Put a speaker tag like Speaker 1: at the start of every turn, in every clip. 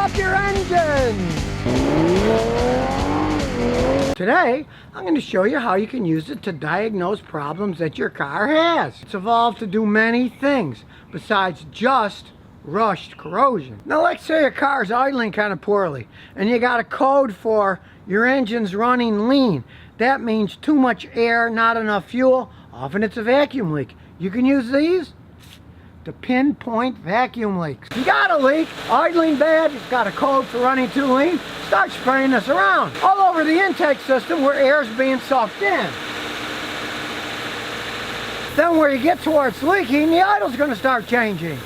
Speaker 1: up your engine! Today, I'm going to show you how you can use it to diagnose problems that your car has. It's evolved to do many things besides just rust corrosion. Now let's say your car's idling kind of poorly and you got a code for your engine's running lean. That means too much air, not enough fuel. Often it's a vacuum leak. You can use these to pinpoint vacuum leaks. If you got a leak, idling bad, you've got a code for running too lean, start spraying this around all over the intake system where air is being sucked in. Then where you get to where it's leaking, the idle's going to start changing.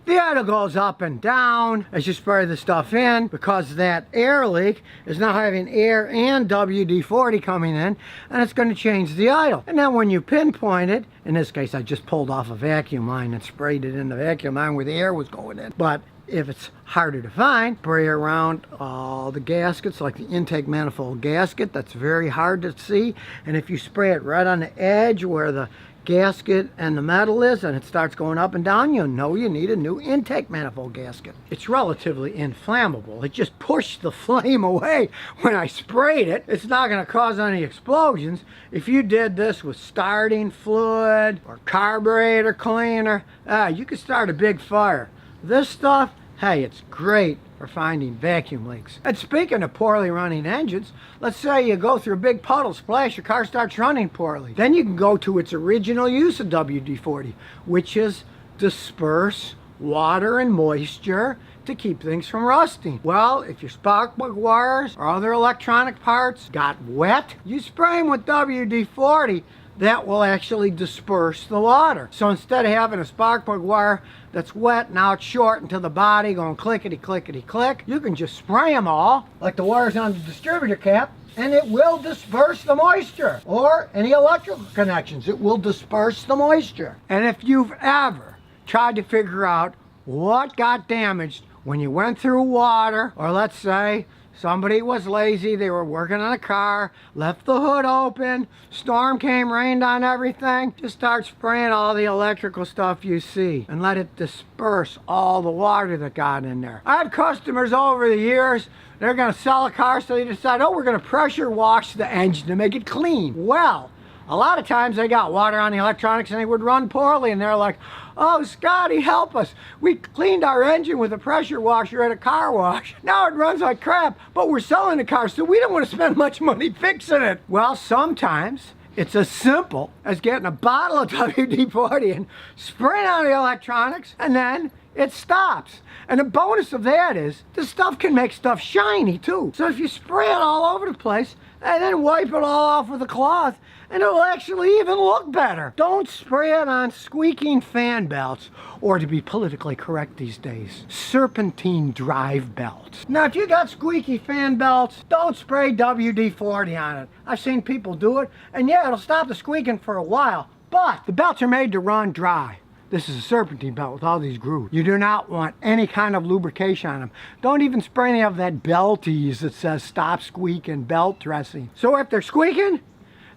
Speaker 1: The idle goes up and down as you spray the stuff in because that air leak is now having air and WD-40 coming in, and it's going to change the idle. And then when you pinpoint it, in this case I just pulled off a vacuum line and sprayed it in the vacuum line where the air was going in. But if it's harder to find, spray around all the gaskets, like the intake manifold gasket. That's very hard to see. And if you spray it right on the edge where the gasket and the metal is, and it starts going up and down, you'll know you need a new intake manifold gasket. It's relatively inflammable. It just pushed the flame away when I sprayed it. It's not going to cause any explosions. If you did this with starting fluid or carburetor cleaner, you could start a big fire. This stuff, hey, it's great for finding vacuum leaks. And speaking of poorly running engines, let's say you go through a big puddle splash, your car starts running poorly. Then you can go to its original use of WD-40, which is disperse water and moisture to keep things from rusting. Well, if your spark plug wires or other electronic parts got wet, you spray them with WD-40. That will actually disperse the water. So instead of having a spark plug wire that's wet, now it's short into the body going clickety clickety click, you can just spray them all like the wires on the distributor cap, and it will disperse the moisture. Or any electrical connections, it will disperse the moisture. And if you've ever tried to figure out what got damaged when you went through water, or let's say somebody was lazy, they were working on a car, left the hood open, storm came, rained on everything, just start spraying all the electrical stuff you see and let it disperse all the water that got in there. I had customers over the years, they're going to sell a car, so they decide, oh, we're going to pressure wash the engine to make it clean. Well, a lot of times they got water on the electronics and they would run poorly, and they're like, oh, Scotty, help us. We cleaned our engine with a pressure washer at a car wash. Now it runs like crap, but we're selling the car, so we don't want to spend much money fixing it. Well, sometimes it's as simple as getting a bottle of WD-40 and spraying on the electronics, and then it stops. And the bonus of that is the stuff can make stuff shiny too. So if you spray it all over the place and then wipe it all off with a cloth, and it'll actually even look better. Don't spray it on squeaking fan belts, or to be politically correct these days, serpentine drive belts. Now if you got squeaky fan belts, don't spray WD-40 on it. I've seen people do it, and yeah, it'll stop the squeaking for a while, but the belts are made to run dry. This is a serpentine belt with all these grooves. You do not want any kind of lubrication on them. Don't even spray any of that Belties that says stop squeaking belt dressing. So if they're squeaking,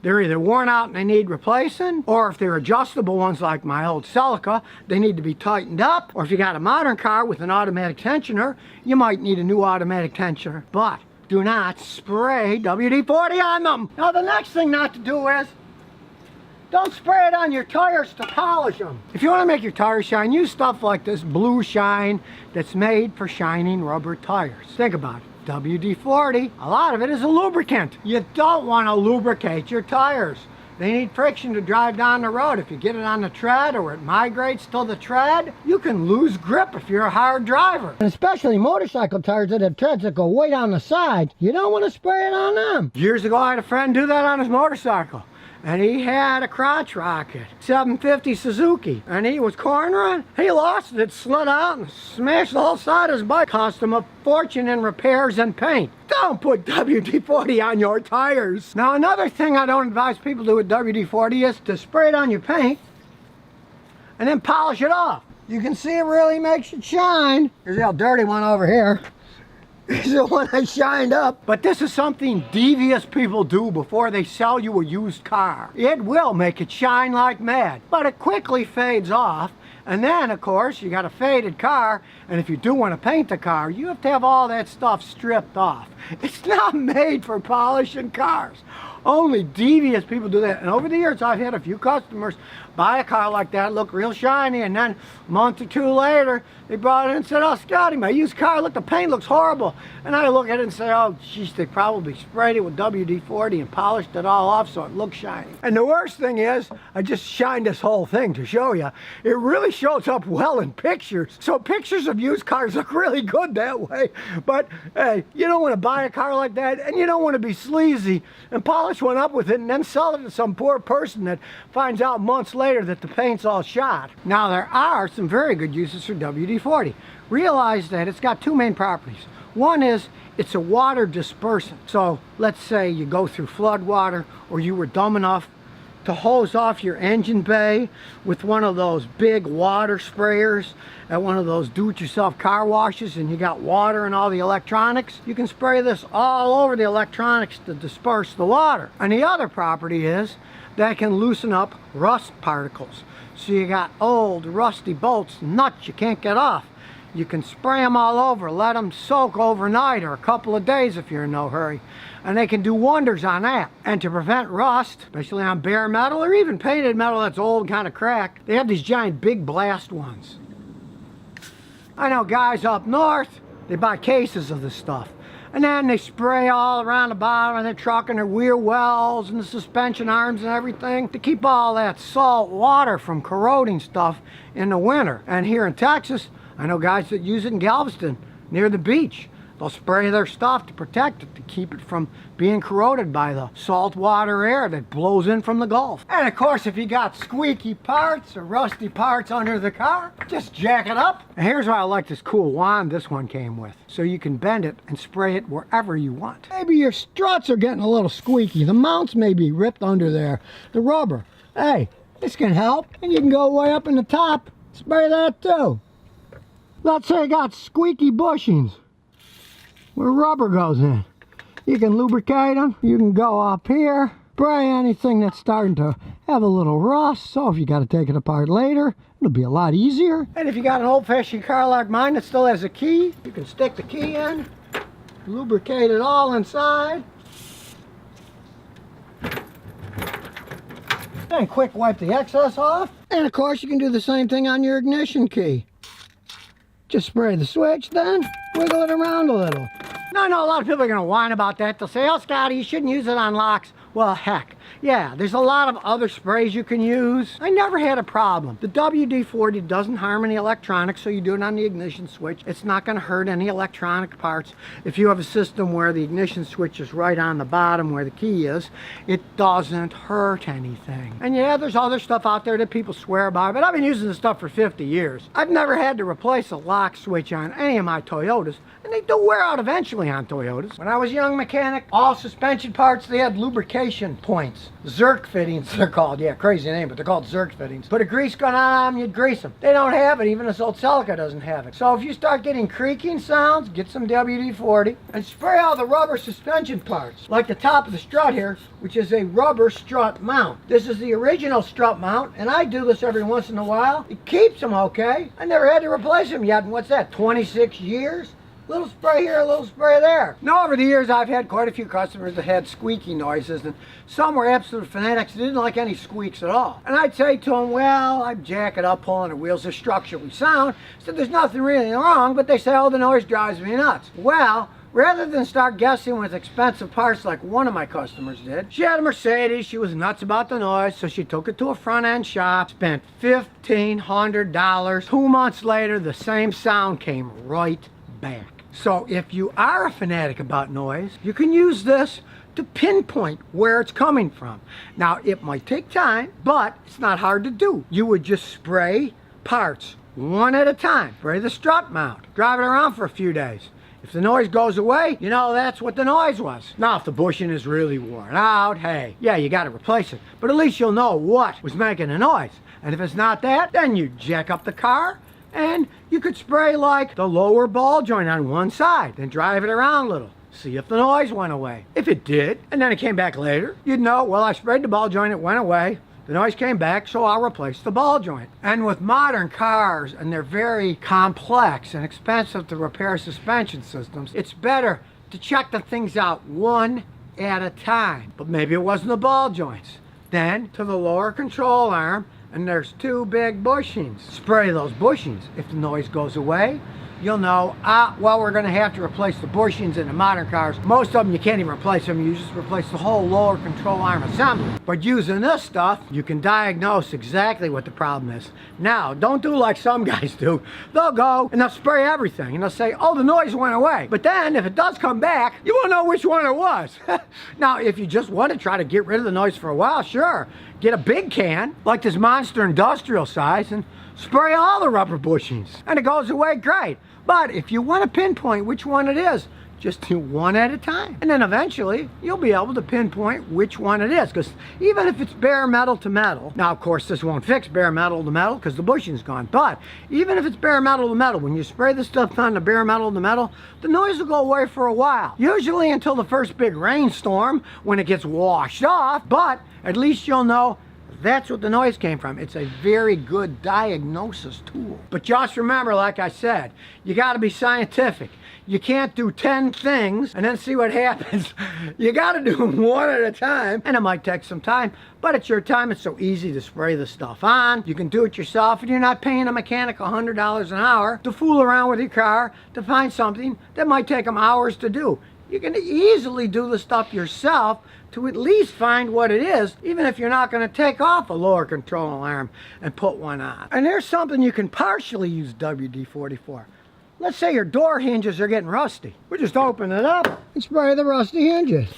Speaker 1: they're either worn out and they need replacing, or if they're adjustable ones like my old Celica, they need to be tightened up, or if you got a modern car with an automatic tensioner, you might need a new automatic tensioner. But do not spray WD-40 on them. Now the next thing not to do is, don't spray it on your tires to polish them. If you want to make your tires shine, use stuff like this Blue Shine that's made for shining rubber tires. Think about it. WD-40, a lot of it is a lubricant. You don't want to lubricate your tires. They need friction to drive down the road. If you get it on the tread or it migrates to the tread, you can lose grip if you're a hard driver. And especially motorcycle tires that have treads that go way down the side, you don't want to spray it on them. Years ago I had a friend do that on his motorcycle. And he had a crotch rocket, 750 Suzuki, and he was cornering. He lost it, it slid out and smashed the whole side of his bike. Cost him a fortune in repairs and paint. Don't put WD-40 on your tires. Now another thing I don't advise people to do with WD-40 is to spray it on your paint and then polish it off. You can see it really makes it shine. Here's a dirty one over here. is the one I shined up. But this is something devious people do before they sell you a used car. It will make it shine like mad, but it quickly fades off. And then, of course, you got a faded car, and if you do want to paint the car, you have to have all that stuff stripped off. It's not made for polishing cars. Only devious people do that. And over the years, I've had a few customers buy a car like that, look real shiny, and then a month or two later, they brought it in and said, "Oh, Scotty, my used car, look, the paint looks horrible." And I look at it and say, "Oh, geez, they probably sprayed it with WD-40 and polished it all off so it looks shiny." And the worst thing is, I just shined this whole thing to show you. It really shows up well in pictures. So pictures of used cars look really good that way. But hey, you don't want to buy a car like that, and you don't want to be sleazy and polish one up with it and then sell it to some poor person that finds out months later that the paint's all shot. Now, there are some very good uses for WD-40. Realize that it's got two main properties. One is it's a water dispersant. So let's say you go through flood water, or you were dumb enough to hose off your engine bay with one of those big water sprayers at one of those do-it-yourself car washes, and you got water in all the electronics. You can spray this all over the electronics to disperse the water. And the other property is that can loosen up rust particles. So you got old rusty bolts, nuts you can't get off. You can spray them all over, let them soak overnight or a couple of days if you're in no hurry. And they can do wonders on that. And to prevent rust, especially on bare metal or even painted metal that's old, kind of cracked, they have these giant big blast ones. I know guys up north, they buy cases of this stuff. And then they spray all around the bottom of their truck and their wheel wells and the suspension arms and everything to keep all that salt water from corroding stuff in the winter. And here in Texas, I know guys that use it in Galveston near the beach. They'll spray their stuff to protect it, to keep it from being corroded by the salt water air that blows in from the Gulf. And of course, if you got squeaky parts or rusty parts under the car, just jack it up. And here's why I like this cool wand this one came with. So you can bend it and spray it wherever you want. Maybe your struts are getting a little squeaky. The mounts may be ripped under there. The rubber. Hey, this can help. And you can go way up in the top, spray that too. Let's say you got squeaky bushings where rubber goes in. You can lubricate them. You can go up here, spray anything that's starting to have a little rust. So if you got to take it apart later, it'll be a lot easier. And if you got an old-fashioned car like mine that still has a key, you can stick the key in, lubricate it all inside, then quick wipe the excess off. And of course, you can do the same thing on your ignition key. Just spray the switch, then wiggle it around a little. Now, I know a lot of people are going to whine about that. They'll say, "Oh, Scotty, you shouldn't use it on locks." Well, heck, yeah, there's a lot of other sprays you can use. I never had a problem. The WD-40 doesn't harm any electronics, so you do it on the ignition switch. It's not going to hurt any electronic parts. If you have a system where the ignition switch is right on the bottom where the key is, it doesn't hurt anything. And yeah, there's other stuff out there that people swear by, but I've been using this stuff for 50 years. I've never had to replace a lock switch on any of my Toyotas, and they do wear out eventually on Toyotas. When I was a young mechanic, all suspension parts, they had lubrication points. Zerk fittings, they're called. Yeah, crazy name, but they're called Zerk fittings. Put a grease gun on them, you'd grease them. They don't have it. Even this old Celica doesn't have it. So if you start getting creaking sounds, get some WD-40 and spray all the rubber suspension parts. Like the top of the strut here, which is a rubber strut mount. This is the original strut mount, and I do this every once in a while. It keeps them okay. I never had to replace them yet. And what's that, 26 years? Little spray here, a little spray there. Now, over the years, I've had quite a few customers that had squeaky noises, and some were absolute fanatics that didn't like any squeaks at all. And I'd say to them, well, I'd jack it up, pulling the wheels, they're structurally sound, so there's nothing really wrong, but they say, oh, the noise drives me nuts. Well, rather than start guessing with expensive parts like one of my customers did, she had a Mercedes, she was nuts about the noise, so she took it to a front-end shop, spent $1,500. 2 months later, the same sound came right back. So if you are a fanatic about noise, you can use this to pinpoint where it's coming from. Now, it might take time, but it's not hard to do. You would just spray parts one at a time. Spray the strut mount. Drive it around for a few days. If the noise goes away, you know that's what the noise was. Now, if the bushing is really worn out, hey, yeah, you got to replace it. But at least you'll know what was making the noise. And if it's not that, then you jack up the car, And you could spray like the lower ball joint on one side, then drive it around a little. See if the noise went away. If it did, and then it came back later, you'd know, well, I sprayed the ball joint, it went away. The noise came back, so I'll replace the ball joint. And with modern cars, and they're very complex and expensive to repair suspension systems, it's better to check the things out one at a time. But maybe it wasn't the ball joints. Then to the lower control arm, and there's two big bushings. Spray those bushings. If the noise goes away, you'll know, well, we're going to have to replace the bushings in the modern cars. Most of them you can't even replace them. You just replace the whole lower control arm assembly. But using this stuff, you can diagnose exactly what the problem is. Now, don't do like some guys do. They'll go and they'll spray everything and they'll say, oh, the noise went away. But then if it does come back, you won't know which one it was. Now, if you just want to try to get rid of the noise for a while, sure. Get a big can, like this Monster Industrial size, and spray all the rubber bushings. And it goes away great. But if you want to pinpoint which one it is, just do one at a time. And then eventually, you'll be able to pinpoint which one it is. Because even if it's bare metal to metal, now of course this won't fix bare metal to metal because the bushing's gone. But even if it's bare metal to metal, when you spray the stuff on the bare metal to metal, the noise will go away for a while. Usually until the first big rainstorm when it gets washed off. But at least you'll know that's what the noise came from. It's a very good diagnosis tool. But just remember, like I said, you got to be scientific. You can't do 10 things and then see what happens. You got to do them one at a time, and it might take some time, but it's your time. It's so easy to spray the stuff on. You can do it yourself, and you're not paying a mechanic $100 an hour to fool around with your car to find something that might take them hours to do. You can easily do the stuff yourself to at least find what it is, even if you're not going to take off a lower control arm and put one on. And there's something you can partially use WD-40 for. Let's say your door hinges are getting rusty. We just open it up and spray the rusty hinges.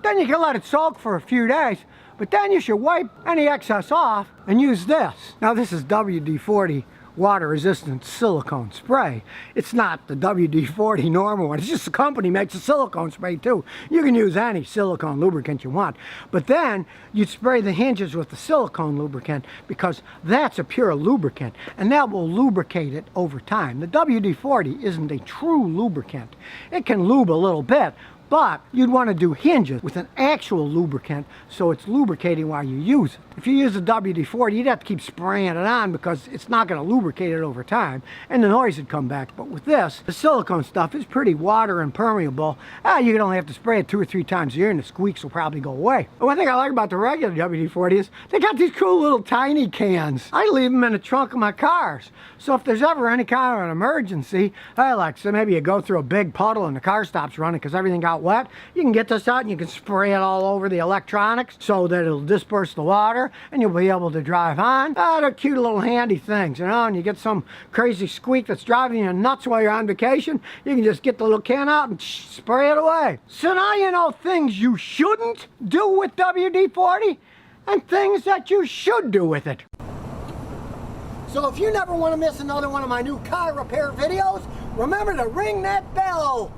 Speaker 1: Then you can let it soak for a few days, but then you should wipe any excess off and use this. Now this is WD-40 water-resistant silicone spray. It's not the WD-40 normal one. It's just the company makes a silicone spray too. You can use any silicone lubricant you want. But then you spray the hinges with the silicone lubricant because that's a pure lubricant and that will lubricate it over time. The WD-40 isn't a true lubricant. It can lube a little bit, but you'd want to do hinges with an actual lubricant so it's lubricating while you use it. If you use a WD-40, you'd have to keep spraying it on because it's not going to lubricate it over time and the noise would come back. But with this, the silicone stuff is pretty water impermeable. You can only have to spray it 2 or 3 times a year and the squeaks will probably go away. But one thing I like about the regular WD-40 is they got these cool little tiny cans. I leave them in the trunk of my cars. So if there's ever any kind of an emergency, like so maybe you go through a big puddle and the car stops running because everything got wet, you can get this out and you can spray it all over the electronics so that it'll disperse the water and you'll be able to drive on. They're cute little handy things, you know, and you get some crazy squeak that's driving you nuts while you're on vacation, you can just get the little can out and spray it away. So now you know things you shouldn't do with WD-40 and things that you should do with it. So if you never want to miss another one of my new car repair videos, remember to ring that bell.